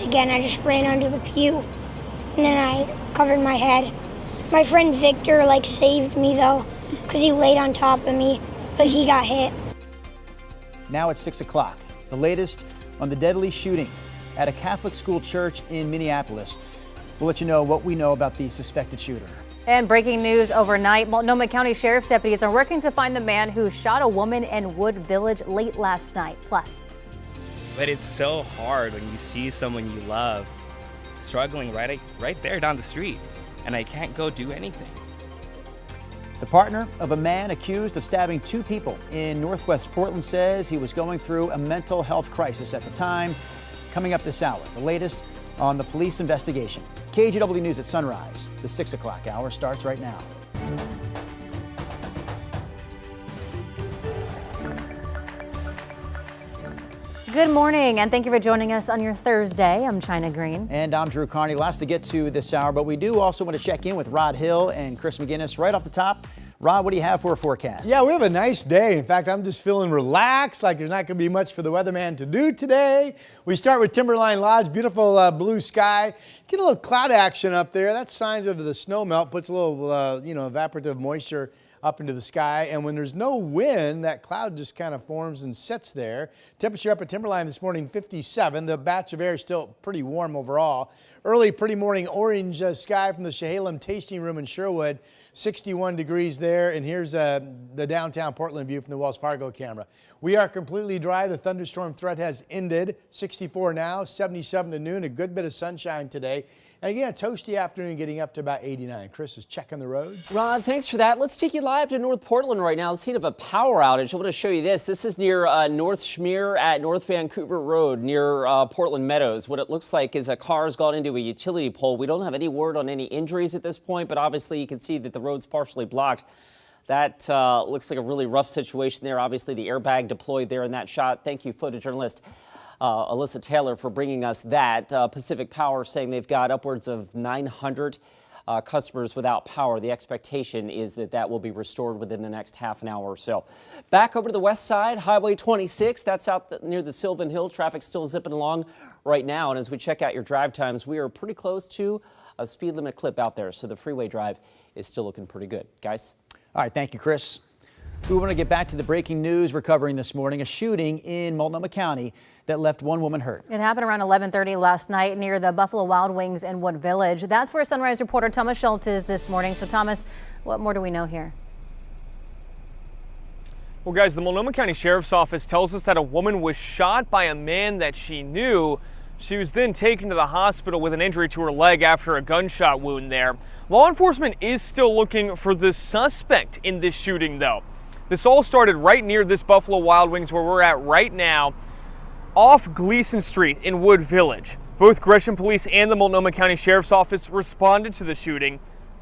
it again, I just ran under the pew, and then I covered my head. My friend Victor, saved me, though, because he laid on top of me, but he got hit. Now it's 6 o'clock. The latest on the deadly shooting at a Catholic school church in Minneapolis. We'll let you know what we know about the suspected shooter. And breaking news overnight, Multnomah County Sheriff's deputies are working to find the man who shot a woman in Wood Village late last night. Plus. But it's so hard when you see someone you love struggling right there down the street, and I can't go do anything. The partner of a man accused of stabbing 2 people in Northwest Portland says he was going through a mental health crisis at the time. Coming up this hour, the latest on the police investigation. KGW News at sunrise. The 6 o'clock hour starts right now. Good morning, and thank you for joining us on your Thursday. I'm China Green. And I'm Drew Carney. Lots to get to this hour, but we do also want to check in with Rod Hill and Chris McGinnis right off the top. Rod, what do you have for a forecast? Yeah, we have a nice day. In fact, I'm just feeling relaxed, like there's not going to be much for the weatherman to do today. We start with Timberline Lodge, beautiful blue sky. Get a little cloud action up there. That's signs of the snow melt, puts a little, evaporative moisture up into the sky. And when there's no wind, that cloud just kind of forms and sits there. Temperature up at Timberline this morning, 57. The batch of air is still pretty warm overall. Early, pretty morning orange sky from the Chehalem Tasting Room in Sherwood. 61 degrees there, and here's the downtown Portland view from the Wells Fargo camera. We are completely dry. The thunderstorm threat has ended. 64 now, 77 to noon, a good bit of sunshine today. And again, a toasty afternoon getting up to about 89. Chris is checking the roads. Rod, thanks for that. Let's take you live to North Portland right now, the scene of a power outage. I want to show you this. This is near North Schmear at North Vancouver Road near Portland Meadows. What it looks like is a car has gone into a utility pole. We don't have any word on any injuries at this point, but obviously you can see that the road's partially blocked. That looks like a really rough situation there. Obviously the airbag deployed there in that shot. Thank you, photojournalist Alyssa Taylor, for bringing us that. Pacific Power saying they've got upwards of 900 customers without power. The expectation is that that will be restored within the next half an hour or so. Back over to the west side, Highway 26, that's out near the Sylvan Hill. Traffic still zipping along right now. And as we check out your drive times, we are pretty close to a speed limit clip out there. So the freeway drive is still looking pretty good. Guys? All right, thank you, Chris. We want to get back to the breaking news we're covering this morning, a shooting in Multnomah County that left one woman hurt. It happened around 11:30 last night near the Buffalo Wild Wings in Wood Village. That's where Sunrise reporter Thomas Schultz is this morning. So Thomas, what more do we know here? Well, guys, the Multnomah County Sheriff's Office tells us that a woman was shot by a man that she knew. She was then taken to the hospital with an injury to her leg after a gunshot wound there. Law enforcement is still looking for the suspect in this shooting, though. This all started right near this Buffalo Wild Wings where we're at right now, off Gleason Street in Wood Village. Both Gresham Police and the Multnomah County Sheriff's Office responded to the shooting,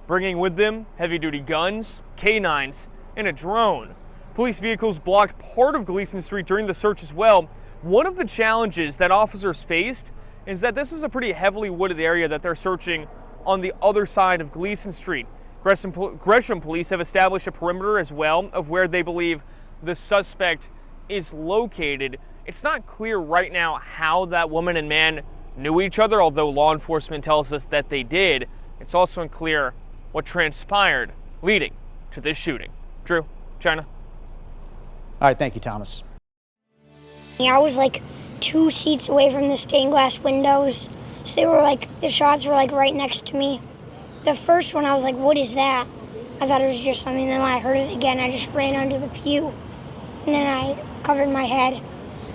bringing with them heavy-duty guns, canines, and a drone. Police vehicles blocked part of Gleason Street during the search as well. One of the challenges that officers faced is that this is a pretty heavily wooded area that they're searching on the other side of Gleason Street. Gresham Police have established a perimeter as well of where they believe the suspect is located. It's not clear right now how that woman and man knew each other, although law enforcement tells us that they did. It's also unclear what transpired leading to this shooting. Drew, China. All right, thank you, Thomas. I was 2 seats away from the stained glass windows, so they were the shots were right next to me. The first one, I was like, what is that? I thought it was just something. Then when I heard it again, I just ran under the pew. And then I covered my head.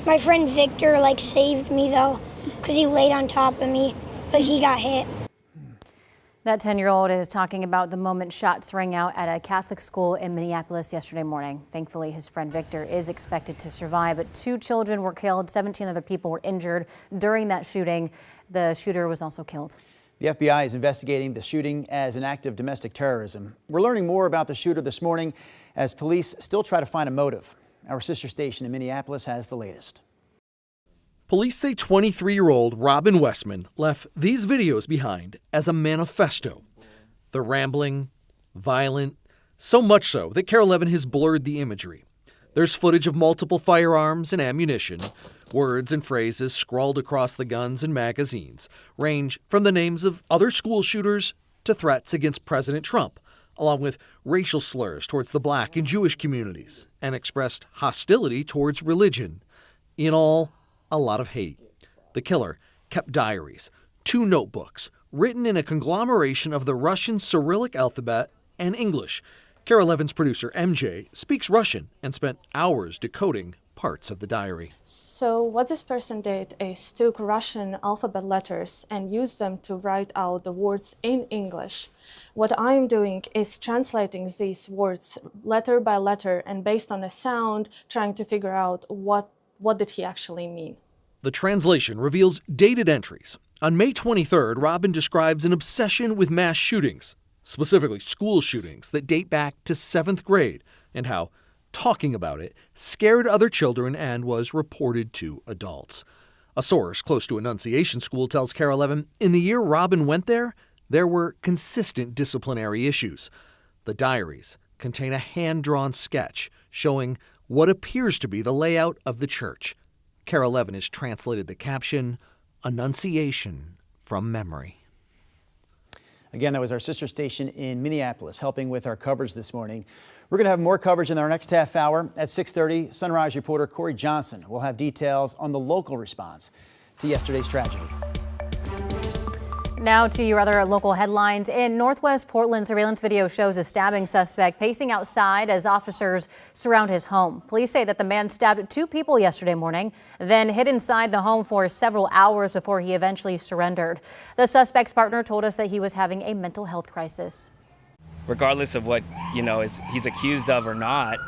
My friend Victor, saved me, though, because he laid on top of me, but he got hit. That 10-year-old is talking about the moment shots rang out at a Catholic school in Minneapolis yesterday morning. Thankfully, his friend Victor is expected to survive, but 2 children were killed. 17 other people were injured during that shooting. The shooter was also killed. The FBI is investigating the shooting as an act of domestic terrorism. We're learning more about the shooter this morning as police still try to find a motive. Our sister station in Minneapolis has the latest. Police say 23-year-old Robin Westman left these videos behind as a manifesto. They're rambling, violent, so much so that KARE 11 has blurred the imagery. There's footage of multiple firearms and ammunition, Words and phrases scrawled across the guns and magazines range from the names of other school shooters to threats against President Trump, along with racial slurs towards the Black and Jewish communities, and expressed hostility towards religion. In all, a lot of hate. The killer kept diaries, 2 notebooks, written in a conglomeration of the Russian Cyrillic alphabet and English. KARE 11's producer, MJ, speaks Russian and spent hours decoding parts of the diary. So what this person did is took Russian alphabet letters and used them to write out the words in English. What I'm doing is translating these words letter by letter and based on a sound, trying to figure out what did he actually mean. The translation reveals dated entries. On May 23rd, Robin describes an obsession with mass shootings, specifically school shootings that date back to 7th grade, and how talking about it scared other children and was reported to adults. A source close to Annunciation School tells KARE 11 in the year Robin went there were consistent disciplinary issues. The diaries contain a hand-drawn sketch showing what appears to be the layout of the church. KARE 11 has translated the caption, Annunciation from Memory. Again, that was our sister station in Minneapolis helping with our coverage this morning. We're going to have more coverage in our next half hour. At 6:30, Sunrise reporter Corey Johnson will have details on the local response to yesterday's tragedy. Now to your other local headlines. In Northwest Portland, surveillance video shows a stabbing suspect pacing outside as officers surround his home. Police say that the man stabbed 2 people yesterday morning, then hid inside the home for several hours before he eventually surrendered. The suspect's partner told us that he was having a mental health crisis. Regardless of what, he's accused of or not,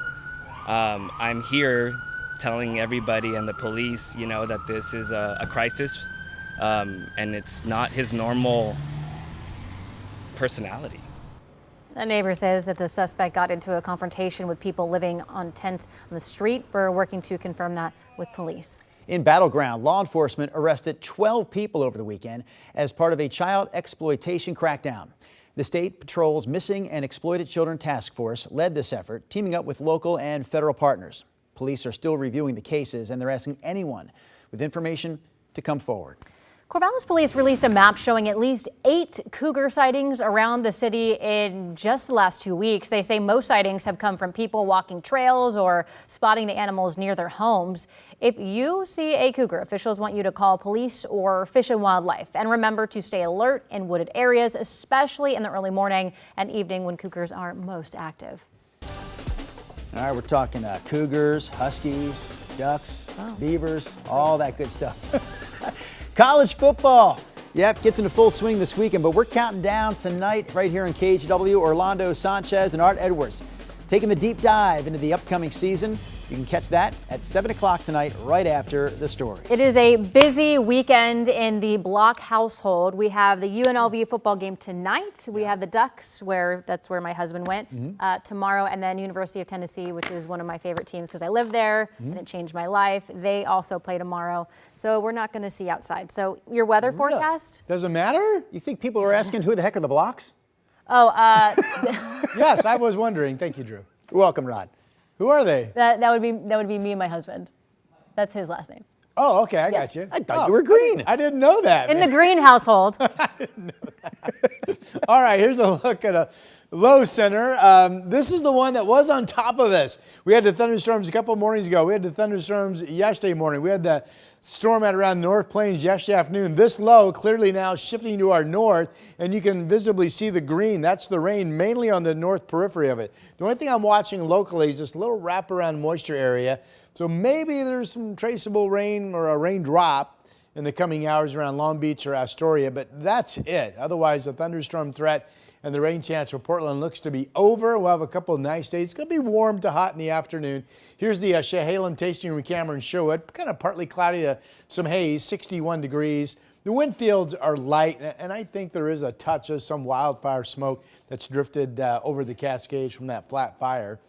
I'm here telling everybody and the police, that this is a crisis. And it's not his normal personality. A neighbor says that the suspect got into a confrontation with people living on tents on the street. We're working to confirm that with police. In Battleground, law enforcement arrested 12 people over the weekend as part of a child exploitation crackdown. The State Patrol's Missing and Exploited Children Task Force led this effort, teaming up with local and federal partners. Police are still reviewing the cases, and they're asking anyone with information to come forward. Corvallis police released a map showing at least 8 cougar sightings around the city in just the last 2 weeks. They say most sightings have come from people walking trails or spotting the animals near their homes. If you see a cougar, officials want you to call police or Fish and Wildlife. And remember to stay alert in wooded areas, especially in the early morning and evening when cougars are most active. All right, we're talking cougars, huskies, ducks, beavers, all that good stuff. College football, gets into full swing this weekend, but we're counting down tonight right here in KGW. Orlando Sanchez and Art Edwards taking the deep dive into the upcoming season. You can catch that at 7 o'clock tonight, right after the story. It is a busy weekend in the Block household. We have the UNLV football game tonight. We have the Ducks, that's where my husband went, tomorrow, and then University of Tennessee, which is one of my favorite teams because I live there and it changed my life. They also play tomorrow, so we're not going to see outside. So your weather forecast? Doesn't matter? You think people are asking who the heck are the Blocks? Oh, Yes, I was wondering. Thank you, Drew. You're welcome, Rod. Who are they? that would be me and my husband. That's his last name. Oh, okay, I got you. I thought you were green. I didn't know that. In the Green household. All right, here's a look at a low center. This is the one that was on top of us. We had the thunderstorms a couple mornings ago. We had the thunderstorms yesterday morning. We had the storm at around North Plains yesterday afternoon. This low clearly now shifting to our north, and you can visibly see the green. That's the rain mainly on the north periphery of it. The only thing I'm watching locally is this little wraparound moisture area. So maybe there's some traceable rain or a raindrop in the coming hours around Long Beach or Astoria, but that's it. Otherwise, the thunderstorm threat and the rain chance for Portland looks to be over. We'll have a couple of nice days. It's going to be warm to hot in the afternoon. Here's the Chehalem tasting room camera in Sherwood. Kind of partly cloudy to some haze, 61 degrees. The wind fields are light, and I think there is a touch of some wildfire smoke that's drifted over the Cascades from that flat fire.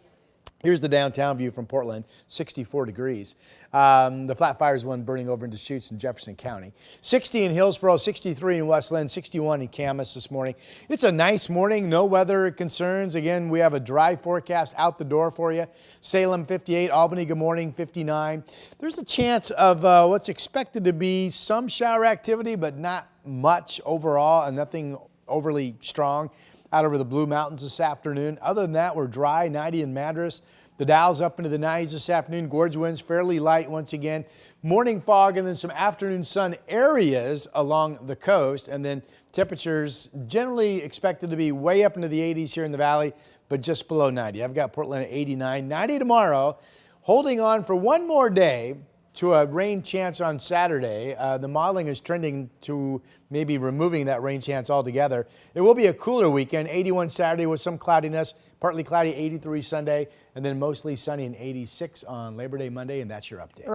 Here's the downtown view from Portland, 64 degrees. The flat fire is one burning over into Chutes in Jefferson County. 60 in Hillsborough, 63 in Westland, 61 in Camas this morning. It's a nice morning, no weather concerns. Again, we have a dry forecast out the door for you. Salem, 58, Albany, good morning, 59. There's a chance of what's expected to be some shower activity, but not much overall, and nothing overly strong out over the Blue Mountains this afternoon. Other than that, we're dry, 90 in Madras. The Dow's up into the 90s this afternoon. Gorge winds fairly light once again. Morning fog and then some afternoon sun areas along the coast. And then temperatures generally expected to be way up into the 80s here in the valley, but just below 90. I've got Portland at 89, 90 tomorrow. Holding on for one more day to a rain chance on Saturday. The modeling is trending to maybe removing that rain chance altogether. It will be a cooler weekend, 81 Saturday with some cloudiness, partly cloudy 83 Sunday, and then mostly sunny and 86 on Labor Day Monday, and that's your update.